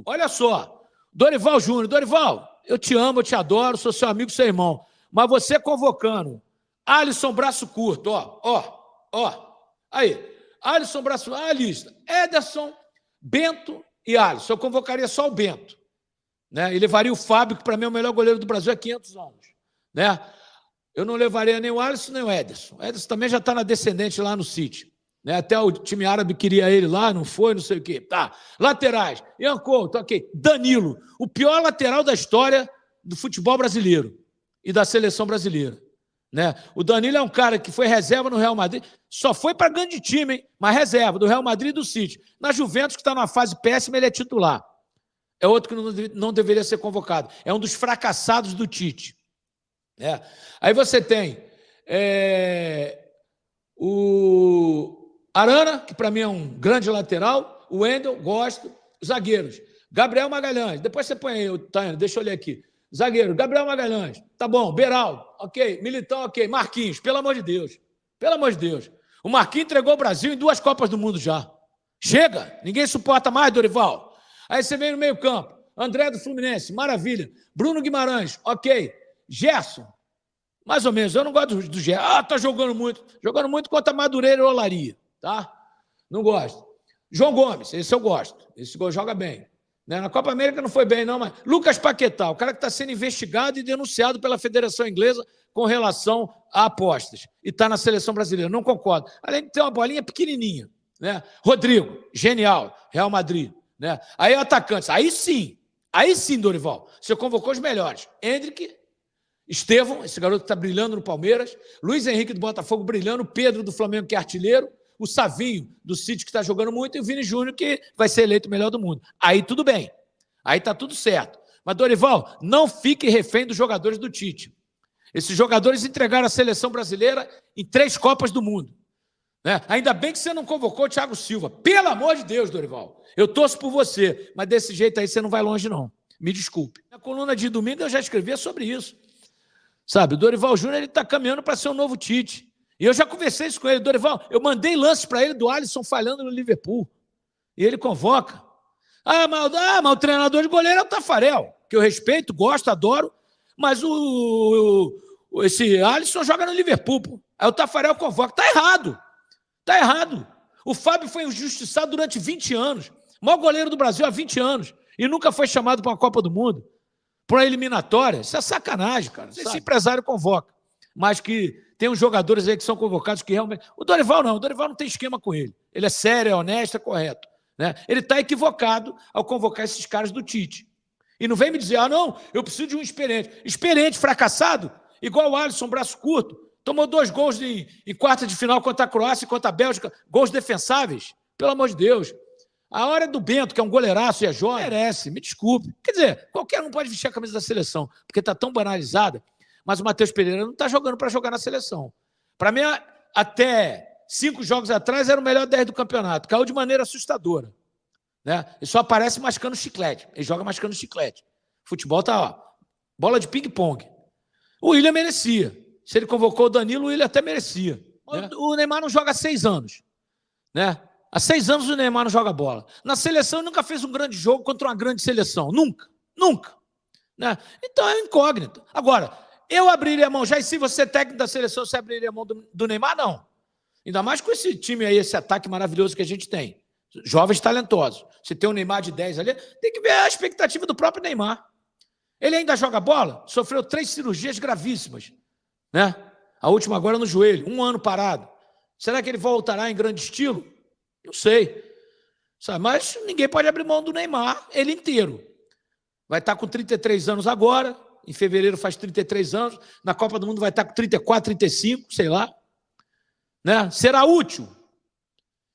Olha só, Dorival Júnior. Dorival, eu te amo, eu te adoro, sou seu amigo, seu irmão. Mas você convocando Alisson Braço Curto, ó. Aí, Alisson Braço, a lista. Ederson, Bento e Alisson. Eu convocaria só o Bento. Né? E levaria o Fábio, que para mim é o melhor goleiro do Brasil há 500 anos. Né? Eu não levaria nem o Alisson, nem o Ederson. O Ederson também já está na descendente lá no City. Né? Até o time árabe queria ele lá, não foi, não sei o quê. Tá. Laterais, Ian Couto, ok. Danilo, o pior lateral da história do futebol brasileiro e da seleção brasileira. Né? O Danilo é um cara que foi reserva no Real Madrid, só foi para grande time, hein? Mas reserva do Real Madrid e do City. Na Juventus, que está numa fase péssima, ele é titular. É outro que não deveria ser convocado. É um dos fracassados do Tite. Aí você tem o Arana, que para mim é um grande lateral, o Wendel, gosto, os zagueiros, Gabriel Magalhães, depois você põe aí, Tânia, deixa eu ler aqui, zagueiro, Gabriel Magalhães, tá bom, Beraldo, ok, Militão, ok, Marquinhos, pelo amor de Deus, o Marquinhos entregou o Brasil em 2 Copas do Mundo já, chega, ninguém suporta mais, Dorival. Aí você vem no meio campo, André do Fluminense, maravilha, Bruno Guimarães, ok, Gerson, mais ou menos, eu não gosto do Gerson, tá jogando muito contra Madureira e Olaria. Tá? Não gosto. João Gomes, esse eu gosto. Esse gol joga bem. Né? Na Copa América não foi bem, não, mas Lucas Paquetá, o cara que está sendo investigado e denunciado pela Federação Inglesa com relação a apostas. E está na seleção brasileira. Não concordo. Além de ter uma bolinha pequenininha. Né? Rodrigo, genial. Real Madrid. Né? Aí atacantes. Aí sim, Dorival. Você convocou os melhores. Hendrick, Estevão, esse garoto que está brilhando no Palmeiras. Luiz Henrique do Botafogo brilhando. Pedro do Flamengo, que é artilheiro. O Savinho, do City, que está jogando muito, e o Vini Júnior, que vai ser eleito o melhor do mundo. Aí tudo bem. Aí está tudo certo. Mas, Dorival, não fique refém dos jogadores do Tite. Esses jogadores entregaram a seleção brasileira em 3 Copas do Mundo. Né? Ainda bem que você não convocou o Thiago Silva. Pelo amor de Deus, Dorival. Eu torço por você, mas desse jeito aí você não vai longe, não. Me desculpe. Na coluna de domingo eu já escrevia sobre isso. Sabe, o Dorival Júnior está caminhando para ser um novo Tite. E eu já conversei isso com ele. Dorival, eu mandei lances para ele do Alisson falhando no Liverpool. E ele convoca. Mas o treinador de goleiro é o Tafarel, que eu respeito, gosto, adoro, mas esse Alisson joga no Liverpool. Pô. Aí o Tafarel convoca. Tá errado. O Fábio foi injustiçado durante 20 anos. O maior goleiro do Brasil há 20 anos. E nunca foi chamado para uma Copa do Mundo. Para uma eliminatória. Isso é sacanagem, cara. Esse empresário convoca. Mas que tem uns jogadores aí que são convocados que realmente... O Dorival não tem esquema com ele. Ele é sério, é honesto, é correto. Né? Ele está equivocado ao convocar esses caras do Tite. E não vem me dizer, não, eu preciso de um experiente. Experiente, fracassado, igual o Alisson, braço curto, tomou 2 gols em quarta de final contra a Croácia e contra a Bélgica, gols defensáveis. Pelo amor de Deus. A hora é do Bento, que é um goleiraço e é jovem, merece, me desculpe. Quer dizer, qualquer um pode vestir a camisa da seleção, porque está tão banalizada. Mas o Matheus Pereira não está jogando para jogar na seleção. Para mim, até 5 jogos atrás, era o melhor 10 do campeonato. Caiu de maneira assustadora. Né? Ele só aparece mascando chiclete. Ele joga mascando chiclete. Futebol tá, bola de ping-pong. O William merecia. Se ele convocou o Danilo, o William até merecia. Né? O Neymar não joga há 6 anos. Né? Há 6 anos o Neymar não joga bola. Na seleção, ele nunca fez um grande jogo contra uma grande seleção. Nunca. Né? Então, é incógnito. Agora... eu abriria a mão, já e se você é técnico da seleção, você abriria a mão do Neymar? Não. Ainda mais com esse time aí, esse ataque maravilhoso que a gente tem. Jovens talentosos. Você tem um Neymar de 10 ali, tem que ver a expectativa do próprio Neymar. Ele ainda joga bola? Sofreu 3 cirurgias gravíssimas. Né? A última agora no joelho, 1 ano parado. Será que ele voltará em grande estilo? Não sei. Sabe? Mas ninguém pode abrir mão do Neymar, ele inteiro. Vai estar com 33 anos agora. Em fevereiro faz 33 anos, na Copa do Mundo vai estar com 34, 35, sei lá. Né? Será útil?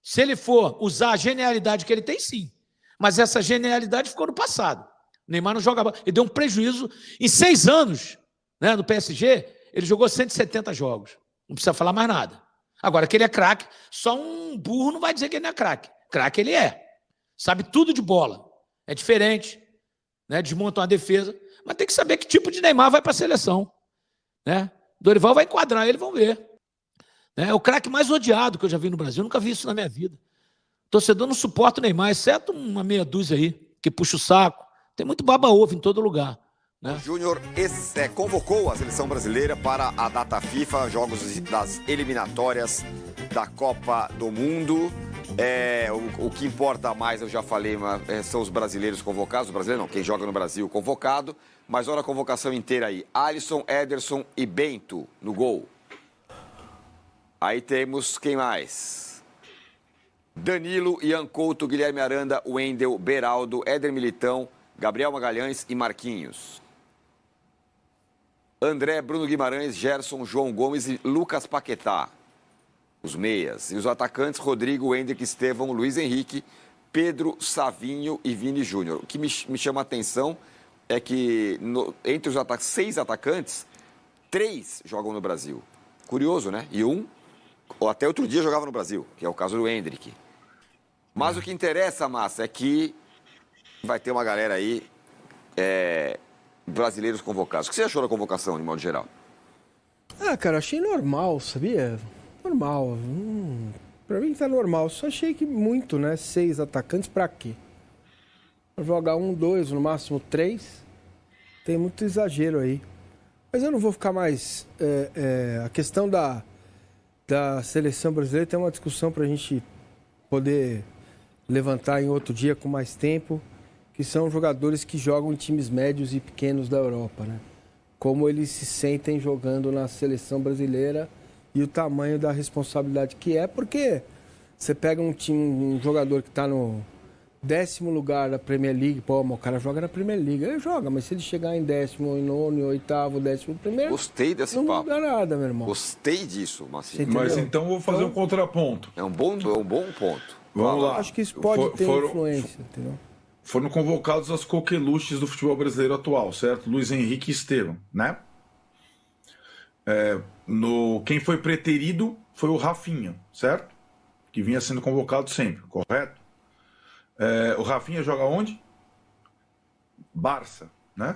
Se ele for usar a genialidade que ele tem, sim. Mas essa genialidade ficou no passado. O Neymar não joga bola. Ele deu um prejuízo. Em 6 anos, né, no PSG, ele jogou 170 jogos. Não precisa falar mais nada. Agora, que ele é craque, só um burro não vai dizer que ele não é craque. Craque ele é. Sabe tudo de bola. É diferente. Né? Desmonta uma defesa. Mas tem que saber que tipo de Neymar vai para a seleção. Né? Dorival vai enquadrar ele, vamos ver. É o craque mais odiado que eu já vi no Brasil. Eu nunca vi isso na minha vida. O torcedor não suporta o Neymar, exceto uma meia dúzia aí. que puxa o saco. Tem muito baba-ovo em todo lugar. Né? O Júnior convocou a seleção brasileira para a data FIFA, jogos das eliminatórias da Copa do Mundo. O que importa mais, eu já falei, são os brasileiros convocados. Os brasileiros não, quem joga no Brasil convocado. Mas olha a convocação inteira aí. Alisson, Ederson e Bento no gol. Aí temos quem mais? Danilo, Ian Couto, Guilherme Aranda, Wendel, Beraldo, Éder Militão, Gabriel Magalhães e Marquinhos. André, Bruno Guimarães, Gerson, João Gomes e Lucas Paquetá. Os meias. E os atacantes, Rodrigo, Hendrick, Estevão, Luiz Henrique, Pedro, Savinho e Vini Júnior. O que me chama a atenção é que entre os 6 atacantes, 3 jogam no Brasil. Curioso, né? E ou até outro dia jogava no Brasil, que é o caso do Hendrick. Mas o que interessa, Massa, é que vai ter uma galera aí, brasileiros convocados. O que você achou da convocação, de modo geral? Cara, achei normal, sabia? Normal. Pra mim tá normal. Só achei que muito, né? 6 atacantes pra quê? Pra jogar 1, 2, no máximo 3. Tem muito exagero aí. Mas eu não vou ficar mais... a questão da seleção brasileira tem uma discussão pra gente poder levantar em outro dia com mais tempo, que são jogadores que jogam em times médios e pequenos da Europa, né? Como eles se sentem jogando na seleção brasileira e o tamanho da responsabilidade que é, porque você pega um jogador que está no 10º lugar da Premier League, pô, o cara joga na Premier League, ele joga, mas se ele chegar em 10º, em 9º, 8º, 11º, gostei desse não papo. muda nada, meu irmão. Gostei disso, Marcinho. Mas então vou fazer um contraponto. É um bom ponto. Vamos lá. Acho que isso pode ter influência, entendeu? Foram convocados as coqueluches do futebol brasileiro atual, certo? Luiz Henrique e Estevão, né? Quem foi preterido foi o Rafinha, certo? Que vinha sendo convocado sempre, correto? O Rafinha joga onde? Barça, né?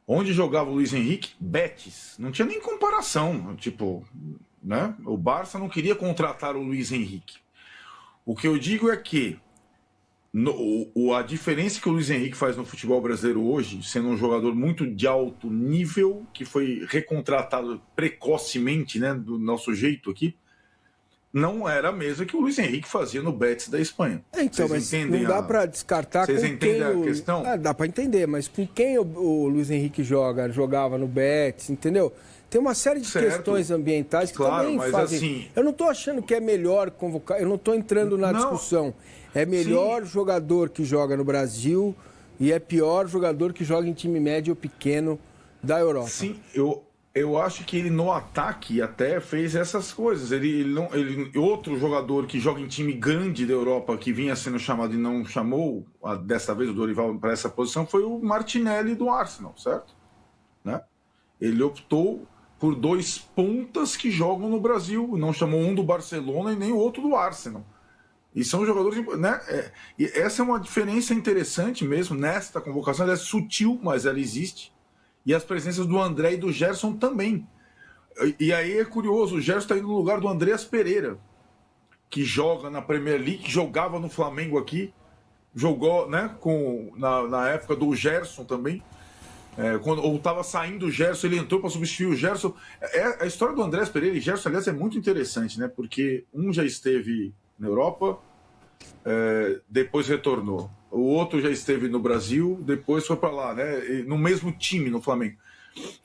Onde jogava o Luiz Henrique? Betis. Não tinha nem comparação, tipo, né? O Barça não queria contratar o Luiz Henrique. O que eu digo é que a diferença que o Luiz Henrique faz no futebol brasileiro hoje, sendo um jogador muito de alto nível, que foi recontratado precocemente, né, do nosso jeito aqui, não era a mesma que o Luiz Henrique fazia no Betis da Espanha. Então, mas não dá para descartar Vocês com entendem quem a questão? Dá para entender, mas com quem o Luiz Henrique jogava no Betis, entendeu? Tem uma série de questões ambientais que também fazem... Assim, eu não estou achando que é melhor convocar, eu não estou entrando na discussão. É melhor jogador que joga no Brasil e é pior jogador que joga em time médio ou pequeno da Europa. Sim, eu acho que ele no ataque até fez essas coisas. Outro jogador que joga em time grande da Europa, que vinha sendo chamado e não chamou, dessa vez o Dorival para essa posição, foi o Martinelli do Arsenal, certo? Né? Ele optou por 2 pontas que jogam no Brasil, não chamou um do Barcelona e nem o outro do Arsenal. E são jogadores, né? E essa é uma diferença interessante mesmo nesta convocação. Ela é sutil, mas ela existe. E as presenças do André e do Gerson também. E aí é curioso, o Gerson está indo no lugar do Andreas Pereira, que joga na Premier League, que jogava no Flamengo aqui, jogou, né? Na época do Gerson também. Quando estava saindo o Gerson, ele entrou para substituir o Gerson. A história do Andreas Pereira e Gerson, aliás, é muito interessante, né? Porque um já esteve na Europa, depois retornou. O outro já esteve no Brasil, depois foi para lá, né? No mesmo time, no Flamengo.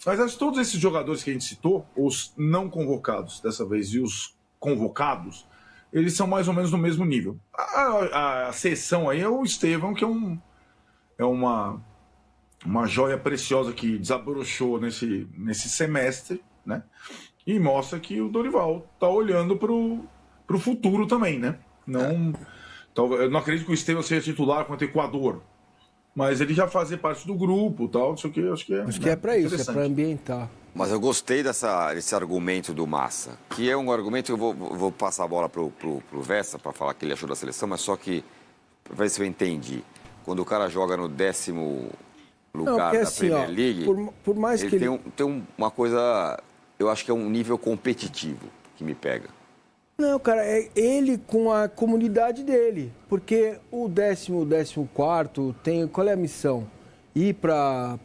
Mas todos esses jogadores que a gente citou, os não convocados dessa vez e os convocados, eles são mais ou menos no mesmo nível. A exceção aí é o Estevão, que é uma joia preciosa que desabrochou nesse semestre, né? E mostra que o Dorival está olhando para o futuro também, né? Eu não acredito que o Estevão seja titular contra o Equador, mas ele já fazia parte do grupo, tal, isso aqui, acho que é para isso, é para ambientar. Mas eu gostei desse argumento do Massa, que é um argumento que eu vou passar a bola pro Vessa para falar que ele achou da seleção, mas só que, para ver se eu entendi, quando o cara joga no 10º lugar da assim, Premier League, por mais ele tem uma coisa, eu acho que é um nível competitivo que me pega. Não, cara, é ele com a comunidade dele. Porque o 14º tem... Qual é a missão? Ir pra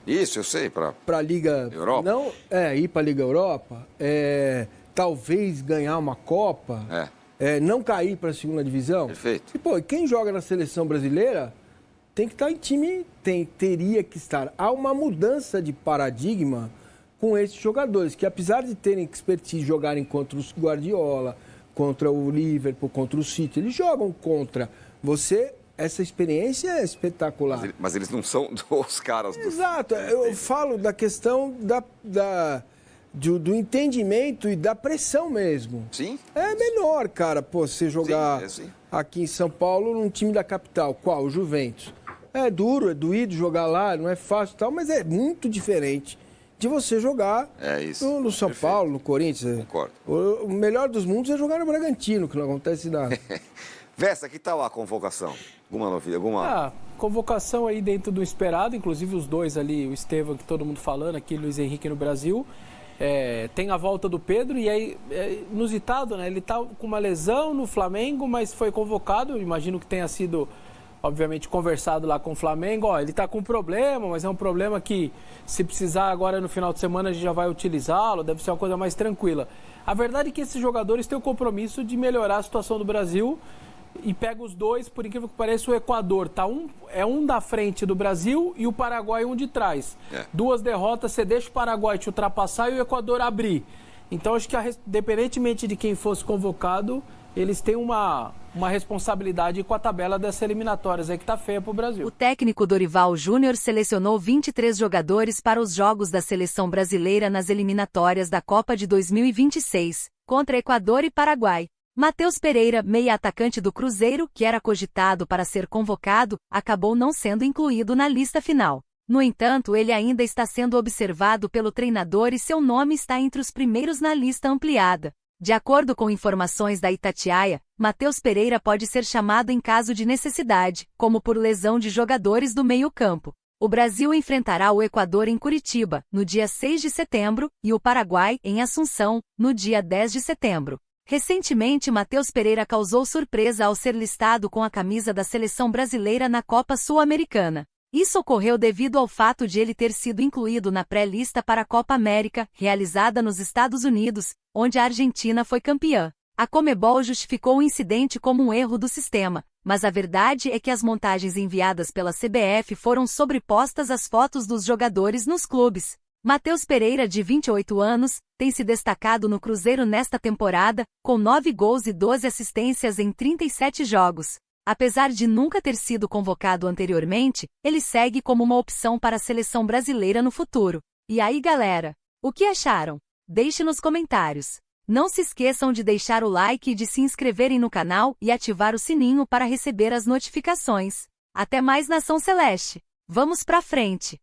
Isso, eu sei, para a Liga... Europa. Não, ir pra Liga Europa. Talvez ganhar uma Copa. Não cair pra segunda divisão. Perfeito. E, pô, quem joga na seleção brasileira tem que estar em time... Teria que estar. Há uma mudança de paradigma com esses jogadores, que apesar de terem expertise, jogarem contra os Guardiola, contra o Liverpool, contra o City, eles jogam contra você. Essa experiência é espetacular. Mas eles não são os caras do... Exato. Eu falo da questão do entendimento e da pressão mesmo. Sim. É menor, cara, você jogar sim. Aqui em São Paulo num time da capital. Qual? O Juventus. É duro, é doído jogar lá, não é fácil e tal, mas é muito diferente de você jogar no São Paulo, no Corinthians. Concordo. O melhor dos mundos é jogar no Bragantino, que não acontece nada. Vesta, que tal a convocação? Alguma novidade? Convocação aí dentro do esperado, inclusive os dois ali, o Estevão, que todo mundo falando, aqui Luiz Henrique no Brasil. Tem a volta do Pedro e aí, inusitado, né? Ele tá com uma lesão no Flamengo, mas foi convocado, imagino que tenha sido... obviamente, conversado lá com o Flamengo, ele tá com um problema, mas é um problema que, se precisar agora no final de semana, a gente já vai utilizá-lo, deve ser uma coisa mais tranquila. A verdade é que esses jogadores têm o compromisso de melhorar a situação do Brasil e pega os dois, por incrível que pareça, o Equador tá um da frente do Brasil e o Paraguai um de trás. 2 derrotas, você deixa o Paraguai te ultrapassar e o Equador abrir. Então, acho que, independentemente de quem fosse convocado, eles têm uma responsabilidade com a tabela dessas eliminatórias aí que tá feia pro Brasil. O técnico Dorival Júnior selecionou 23 jogadores para os jogos da seleção brasileira nas eliminatórias da Copa de 2026, contra Equador e Paraguai. Matheus Pereira, meia-atacante do Cruzeiro, que era cogitado para ser convocado, acabou não sendo incluído na lista final. No entanto, ele ainda está sendo observado pelo treinador e seu nome está entre os primeiros na lista ampliada. De acordo com informações da Itatiaia, Matheus Pereira pode ser chamado em caso de necessidade, como por lesão de jogadores do meio-campo. O Brasil enfrentará o Equador em Curitiba, no dia 6 de setembro, e o Paraguai, em Assunção, no dia 10 de setembro. Recentemente, Matheus Pereira causou surpresa ao ser listado com a camisa da seleção brasileira na Copa Sul-Americana. Isso ocorreu devido ao fato de ele ter sido incluído na pré-lista para a Copa América, realizada nos Estados Unidos, onde a Argentina foi campeã. A Conmebol justificou o incidente como um erro do sistema, mas a verdade é que as montagens enviadas pela CBF foram sobrepostas às fotos dos jogadores nos clubes. Matheus Pereira, de 28 anos, tem se destacado no Cruzeiro nesta temporada, com 9 gols e 12 assistências em 37 jogos. Apesar de nunca ter sido convocado anteriormente, ele segue como uma opção para a seleção brasileira no futuro. E aí, galera? O que acharam? Deixe nos comentários. Não se esqueçam de deixar o like e de se inscreverem no canal e ativar o sininho para receber as notificações. Até mais, Nação Celeste! Vamos pra frente!